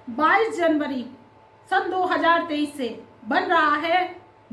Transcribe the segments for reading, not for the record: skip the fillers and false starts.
22 जनवरी सन 2023 से बन रहा है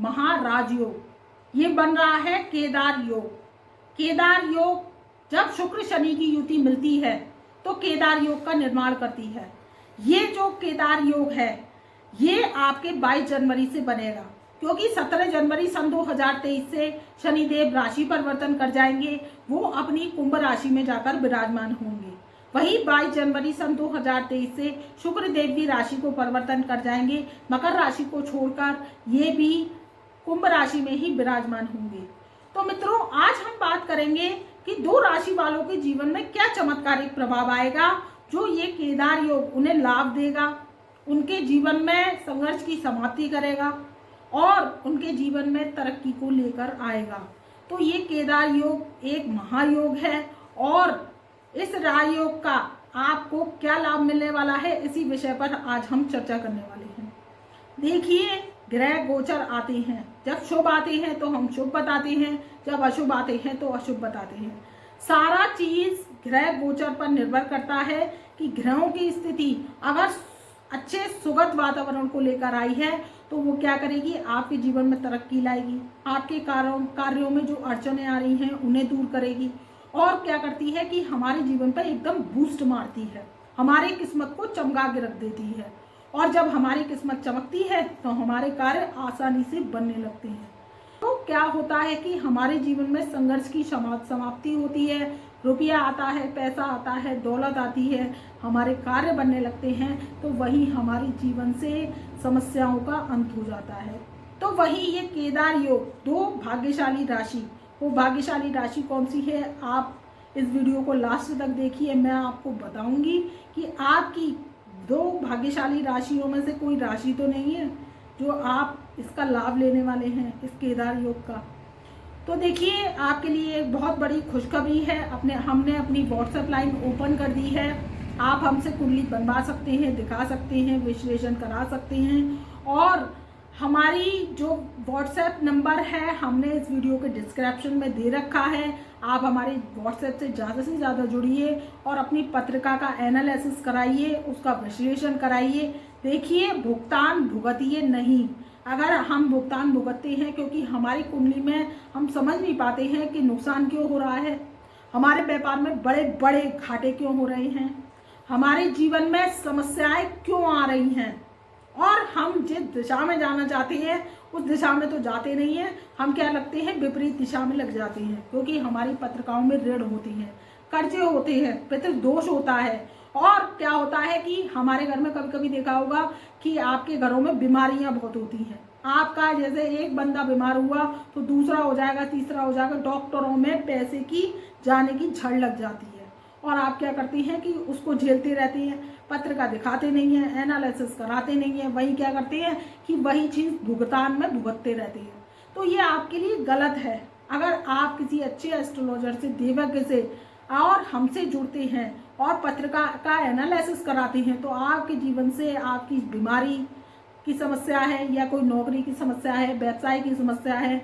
महाराजयोग। ये बन रहा है केदार योग। केदार योग जब शुक्र शनि की युति मिलती है तो केदार योग का निर्माण करती है। ये जो केदार योग है ये आपके 22 जनवरी से बनेगा, क्योंकि 17 जनवरी सन 2023 से शनिदेव राशि परिवर्तन कर जाएंगे। वो अपनी कुंभ राशि में जाकर विराजमान होंगे। वही 22 जनवरी सन 2023 से शुक्र देव भी राशि को परिवर्तन कर जाएंगे। मकर राशि को छोड़कर ये भी कुंभ राशि में ही विराजमान होंगे। तो मित्रों, आज हम बात करेंगे कि दो राशि वालों के जीवन में क्या चमत्कारिक प्रभाव आएगा जो ये केदार योग उन्हें लाभ देगा, उनके जीवन में संघर्ष की समाप्ति करेगा और उनके जीवन में तरक्की को लेकर आएगा। तो ये केदार योग एक महायोग है और इस राजयोग का आपको क्या लाभ मिलने वाला है, इसी विषय पर आज हम चर्चा करने वाले हैं। देखिए, ग्रह गोचर आते हैं, जब शुभ आते हैं तो हम शुभ बताते हैं, जब अशुभ आते हैं तो अशुभ बताते हैं। सारा चीज ग्रह गोचर पर निर्भर करता है कि ग्रहों की स्थिति अगर अच्छे सुगत वातावरण को लेकर आई है तो वो क्या करेगी, आपके जीवन में तरक्की लाएगी, आपके कार्यों में जो अड़चने आ रही हैं उन्हें दूर करेगी और क्या करती है कि हमारे जीवन पर एकदम बूस्ट मारती है, हमारी किस्मत को चमका के रख देती है। और जब हमारी किस्मत चमकती है तो हमारे कार्य आसानी से बनने लगते हैं। तो क्या होता है कि हमारे जीवन में संघर्ष की समाप्ति होती है, रुपया आता है, पैसा आता है, दौलत आती है, हमारे कार्य बनने लगते हैं, तो वही हमारे जीवन से समस्याओं का अंत हो जाता है। तो वही ये केदार योग दो भाग्यशाली राशि, वो भाग्यशाली राशि कौन सी है, आप इस वीडियो को लास्ट तक देखिए। मैं आपको बताऊंगी कि आपकी दो भाग्यशाली राशियों में से कोई राशि तो नहीं है जो आप इसका लाभ लेने वाले हैं, इस केदार योग का। तो देखिए, आपके लिए एक बहुत बड़ी खुशखबरी है। हमने अपनी व्हाट्सएप लाइन ओपन कर दी है। आप हमसे कुंडली बनवा सकते हैं, दिखा सकते हैं, विश्लेषण करा सकते हैं। और हमारी जो व्हाट्सएप नंबर है हमने इस वीडियो के डिस्क्रिप्शन में दे रखा है। आप हमारे व्हाट्सएप से ज़्यादा जुड़िए और अपनी पत्रिका का एनालिसिस कराइए, उसका विश्लेषण कराइए। देखिए, भुगतान भुगतिए नहीं। अगर हम भुगतान भुगतते हैं क्योंकि हमारी कुंडली में हम समझ नहीं पाते हैं कि नुकसान क्यों हो रहा है, हमारे व्यापार में बड़े बड़े घाटे क्यों हो रहे हैं, हमारे जीवन में समस्याएं क्यों आ रही हैं और हम जिस दिशा में जाना चाहते हैं उस दिशा में तो जाते नहीं हैं, हम क्या लगते हैं विपरीत दिशा में लग जाते हैं। क्योंकि हमारी पत्रिकाओं में ऋण होती हैं, कर्जे होते हैं, पितृदोष होता है। और क्या होता है कि हमारे घर में कभी कभी देखा होगा कि आपके घरों में बीमारियां बहुत होती हैं। आपका जैसे एक बंदा बीमार हुआ तो दूसरा हो जाएगा, तीसरा हो जाएगा, डॉक्टरों में पैसे की जाने की झड़ लग जाती है और आप क्या करते हैं कि उसको झेलते रहते हैं, पत्रिका दिखाते नहीं हैं, एनालिसिस कराते नहीं हैं, वही क्या करते हैं कि वही चीज़ भुगतान में भुगतते रहते हैं। तो ये आपके लिए गलत है। अगर आप किसी अच्छे एस्ट्रोलॉजर से, देवज्ञ से और हमसे जुड़ते हैं और पत्रिका का एनालिसिस कराते हैं तो आपके जीवन से आपकी बीमारी की समस्या है या कोई नौकरी की समस्या है, व्यवसाय की समस्या है,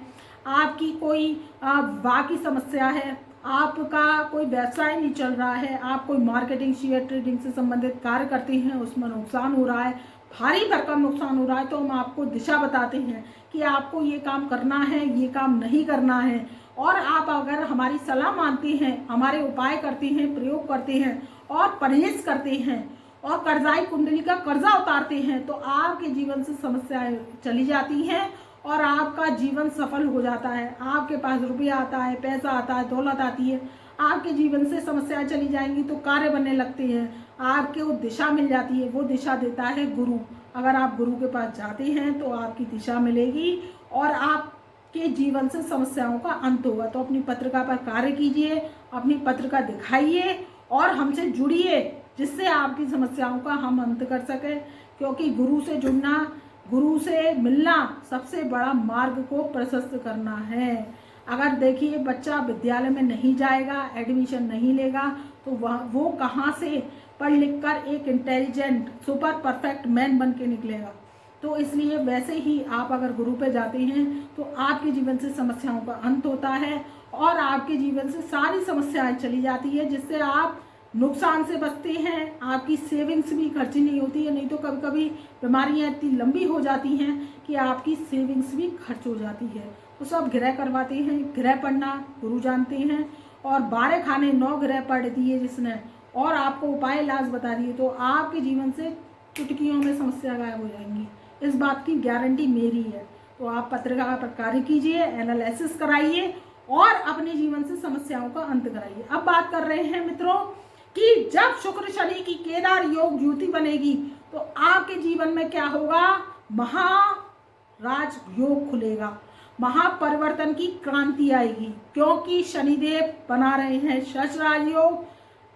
आपकी कोई वाह की समस्या है, आपका कोई व्यवसाय नहीं चल रहा है, आप कोई मार्केटिंग, शेयर ट्रेडिंग से संबंधित कार्य करते हैं, उसमें नुकसान हो रहा है, भारी भरकम नुकसान हो रहा है, तो हम आपको दिशा बताते हैं कि आपको ये काम करना है, ये काम नहीं करना है। और आप अगर हमारी सलाह मानते हैं, हमारे उपाय करते हैं, प्रयोग करते हैं और परहेज करते हैं और कर्जाई कुंडली का कर्जा उतारते हैं तो आपके जीवन से समस्याएं चली जाती हैं और आपका जीवन सफल हो जाता है। आपके पास रुपया आता है, पैसा आता है, दौलत आती है, आपके जीवन से समस्याएं चली जाएंगी तो कार्य बनने लगते हैं, आपके वो दिशा मिल जाती है। वो दिशा देता है गुरु। अगर आप गुरु के पास जाते हैं तो आपकी दिशा मिलेगी और आपके जीवन से समस्याओं का अंत होगा। तो अपनी पत्रिका पर कार्य कीजिए, अपनी पत्रिका दिखाइए और हमसे जुड़िए, जिससे आपकी समस्याओं का हम अंत कर सकें। क्योंकि गुरु से जुड़ना, गुरु से मिलना सबसे बड़ा मार्ग को प्रशस्त करना है। अगर देखिए, बच्चा विद्यालय में नहीं जाएगा, एडमिशन नहीं लेगा तो वो कहाँ से पढ़ लिख कर एक इंटेलिजेंट सुपर परफेक्ट मैन बन के निकलेगा। तो इसलिए वैसे ही आप अगर गुरु पे जाते हैं तो आपके जीवन से समस्याओं का अंत होता है और आपके जीवन से सारी समस्याएं चली जाती है, जिससे आप नुकसान से बचते हैं, आपकी सेविंग्स भी खर्ची नहीं होती है। नहीं तो कभी कभी बीमारियां इतनी लंबी हो जाती हैं कि आपकी सेविंग्स भी खर्च हो जाती है। तो सब ग्रह करवाते हैं, ग्रह पढ़ना गुरु जानते हैं। और 12 खाने 9 ग्रह पढ़ दिए जिसने और आपको उपाय इलाज बता दिए, तो आपके जीवन से चुटकियों में समस्या गायब हो जाएंगी। इस बात की गारंटी मेरी है। तो आप पत्रिका का कार्य कीजिए, एनालिसिस कराइए और अपने जीवन से समस्याओं का अंत कराइए। अब बात कर रहे हैं मित्रों कि जब शुक्र शनि की केदार योग युति बनेगी तो आपके जीवन में क्या होगा, महाराज योग खुलेगा, महापरिवर्तन की क्रांति आएगी। क्योंकि शनिदेव बना रहे हैं शशराज योग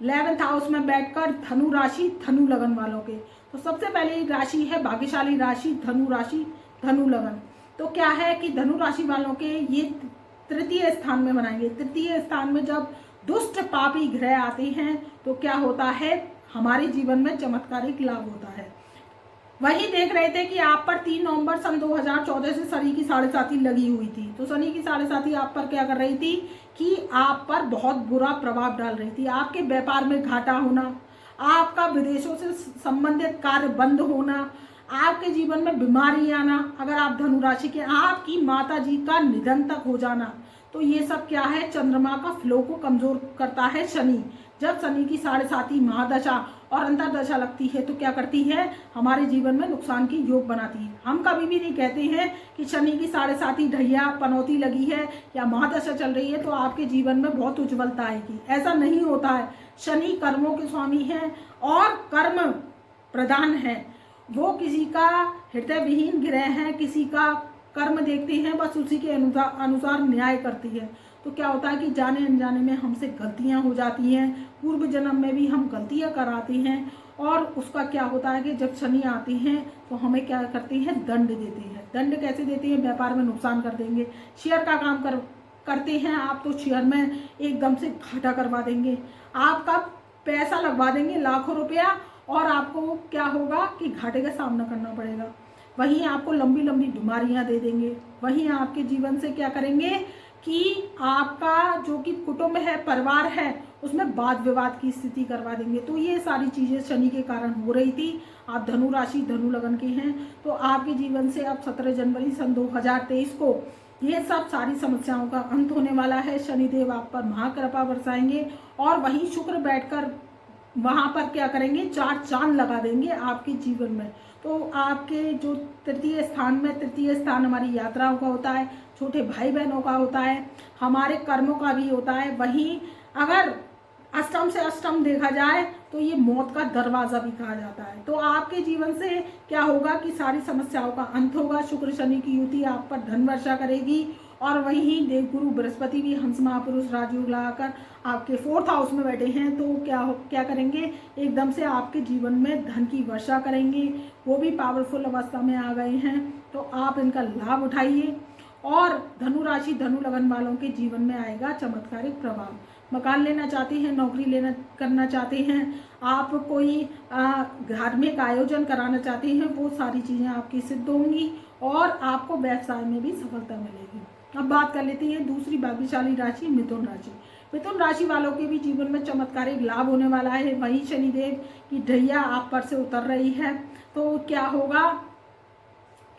11th हाउस में बैठकर धनु राशि धनु लगन वालों के। तो सबसे पहले राशि है भाग्यशाली राशि धनु लगन। तो क्या है कि धनु राशि वालों के ये तृतीय स्थान में बनाएंगे। तृतीय स्थान में जब दुष्ट पापी ग्रह आते हैं तो क्या होता है, हमारे जीवन में चमत्कारिक लाभ होता है। वही देख रहे थे कि आप पर 3 नवंबर सन 2014 से शनि की 7.5 लगी हुई थी। तो शनि की 7.5 आप पर क्या कर रही थी कि आप पर बहुत बुरा प्रभाव डाल रही थी। आपके व्यापार में घाटा होना, आपका विदेशों से संबंधित कार्य बंद होना, आपके जीवन में बीमारी आना, अगर आप धनु राशि के, आपकी माता जी का निधन तक हो जाना। तो ये सब क्या है, चंद्रमा का फ्लो को कमजोर करता है शनि। जब शनि की 7.5 महादशा और अंतरदशा लगती है तो क्या करती है, हमारे जीवन में नुकसान की योग बनाती है। हम कभी भी नहीं कहते हैं कि शनि की 7.5 ढैया पनौती लगी है या महादशा चल रही है तो आपके जीवन में बहुत उज्ज्वलता आएगी। ऐसा नहीं होता है। शनि कर्मों के स्वामी हैं और कर्म प्रधान है। वो किसी का हृदय विहीन ग्रह है, किसी का कर्म देखते हैं, बस उसी के अनुसार न्याय करती है। तो क्या होता है कि जाने अनजाने में हमसे गलतियां हो जाती हैं, पूर्व जन्म में भी हम गलतियां कराते हैं और उसका क्या होता है कि जब शनि आते हैं तो हमें क्या करते हैं, दंड देते हैं। दंड कैसे देते हैं, व्यापार में नुकसान कर देंगे। शेयर का काम करते हैं आप तो शेयर में एकदम से घाटा करवा देंगे, आपका पैसा लगवा देंगे लाखों रुपया और आपको क्या होगा कि घाटे का सामना करना पड़ेगा। वहीं आपको लंबी लंबी बीमारियां दे देंगे। वहीं आपके जीवन से क्या करेंगे कि आपका जो कि कुटुंब है, परिवार है, उसमें वाद विवाद की स्थिति करवा देंगे। तो ये सारी चीज़ें शनि के कारण हो रही थी। आप धनु राशि धनु लगन के हैं तो आपके जीवन से अब 17 जनवरी सन 2023 को ये सब सारी समस्याओं का अंत होने वाला है। शनिदेव आप पर महाकृपा बरसाएंगे और वहीं शुक्र बैठकर वहाँ पर क्या करेंगे, 4 चांद लगा देंगे आपके जीवन में। तो आपके जो तृतीय स्थान हमारी यात्राओं का होता है, छोटे भाई बहनों का होता है, हमारे कर्मों का भी होता है। वहीं अगर अष्टम से अष्टम देखा जाए तो ये मौत का दरवाजा भी कहा जाता है। तो आपके जीवन से क्या होगा कि सारी समस्याओं का अंत होगा। शुक्र शनि की युति आप पर धन वर्षा करेगी और वहीं देवगुरु बृहस्पति भी हंस महापुरुष राजयोग लगाकर आपके 4th हाउस में बैठे हैं। तो क्या करेंगे, एकदम से आपके जीवन में धन की वर्षा करेंगे। वो भी पावरफुल अवस्था में आ गए हैं तो आप इनका लाभ उठाइए। और धनु राशि धनु लगन वालों के जीवन में आएगा चमत्कारिक प्रभाव। मकान लेना चाहते हैं, नौकरी करना चाहते हैं, आप कोई धार्मिक आयोजन कराना चाहते हैं, वो सारी चीज़ें आपकी सिद्ध होंगी और आपको व्यवसाय में भी सफलता मिलेगी। अब बात कर लेते हैं दूसरी भाग्यशाली राशि मिथुन राशि। मिथुन राशि वालों के भी जीवन में चमत्कारिक लाभ होने वाला है। वहीं शनिदेव की ढैया आप पर से उतर रही है तो क्या होगा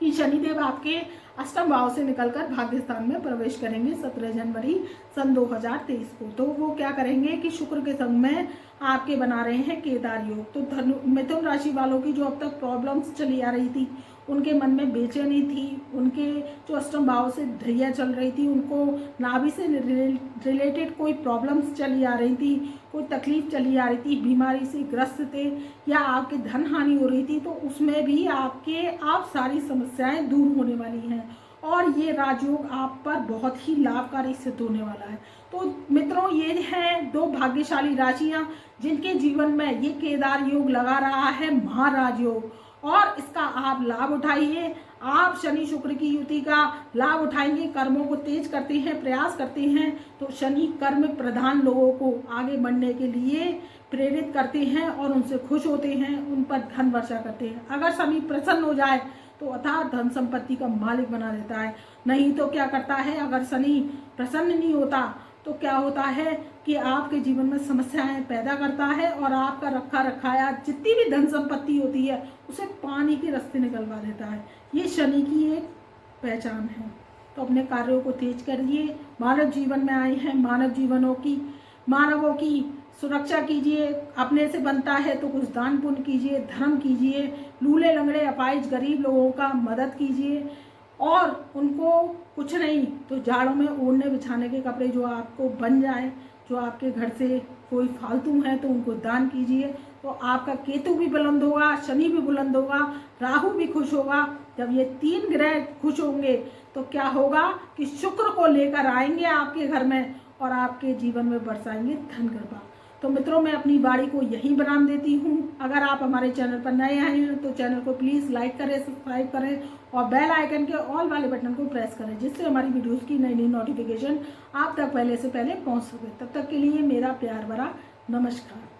कि शनिदेव आपके अष्टम भाव से निकलकर भाग्य स्थान में प्रवेश करेंगे 17 जनवरी सन 2023 को। तो वो क्या करेंगे कि शुक्र के संग में आपके बना रहे हैं केदार योग। तो मिथुन राशि वालों की जो अब तक प्रॉब्लम्स चली आ रही थी, उनके मन में बेचैनी थी, उनके जो अष्टम भाव से ढैया चल रही थी, उनको नाभि से रिलेटेड कोई प्रॉब्लम्स चली आ रही थी, कोई तकलीफ चली आ रही थी, बीमारी से ग्रस्त थे या आपके धन हानि हो रही थी, तो उसमें भी आप सारी समस्याएं दूर होने वाली हैं और ये राजयोग आप पर बहुत ही लाभकारी सिद्ध होने वाला है। तो मित्रों, ये हैं 2 भाग्यशाली राशियां जिनके जीवन में ये केदार योग लगा रहा है, महाराज योग, और इसका आप लाभ उठाइए। आप शनि शुक्र की युति का लाभ उठाएंगे, कर्मों को तेज करते हैं, प्रयास करते हैं तो शनि कर्म प्रधान लोगों को आगे बढ़ने के लिए प्रेरित करते हैं और उनसे खुश होते हैं, उन पर धन वर्षा करते हैं। अगर शनि प्रसन्न हो जाए तो अथाह धन संपत्ति का मालिक बना देता है। नहीं तो क्या करता है, अगर शनि प्रसन्न नहीं होता तो क्या होता है कि आपके जीवन में समस्याएं पैदा करता है और आपका रखा रखाया जितनी भी धन संपत्ति होती है उसे पानी के रास्ते निकलवा देता है। ये शनि की एक पहचान है। तो अपने कार्यों को तेज करिए। मानव जीवन में आए हैं, मानवों की सुरक्षा कीजिए। अपने से बनता है तो कुछ दान पुण्य कीजिए, धर्म कीजिए, लूले लंगड़े अपाहिज गरीब लोगों का मदद कीजिए और उनको कुछ नहीं तो जाड़ों में ओढ़ने बिछाने के कपड़े जो आपको बन जाए, जो आपके घर से कोई फालतू है तो उनको दान कीजिए। तो आपका केतु भी बुलंद होगा, शनि भी बुलंद होगा, राहु भी खुश होगा। जब ये 3 ग्रह खुश होंगे तो क्या होगा कि शुक्र को लेकर आएंगे आपके घर में और आपके जीवन में बरसाएंगे धन कृपा। तो मित्रों, मैं अपनी वाणी को यहीं विराम देती हूँ। अगर आप हमारे चैनल पर नए आए हैं तो चैनल को प्लीज़ लाइक करें, सब्सक्राइब करें और बेल आइकन के ऑल वाले बटन को प्रेस करें, जिससे हमारी वीडियोस की नई नई नोटिफिकेशन आप तक पहले से पहले पहुँच सके। तब तक के लिए मेरा प्यार भरा नमस्कार।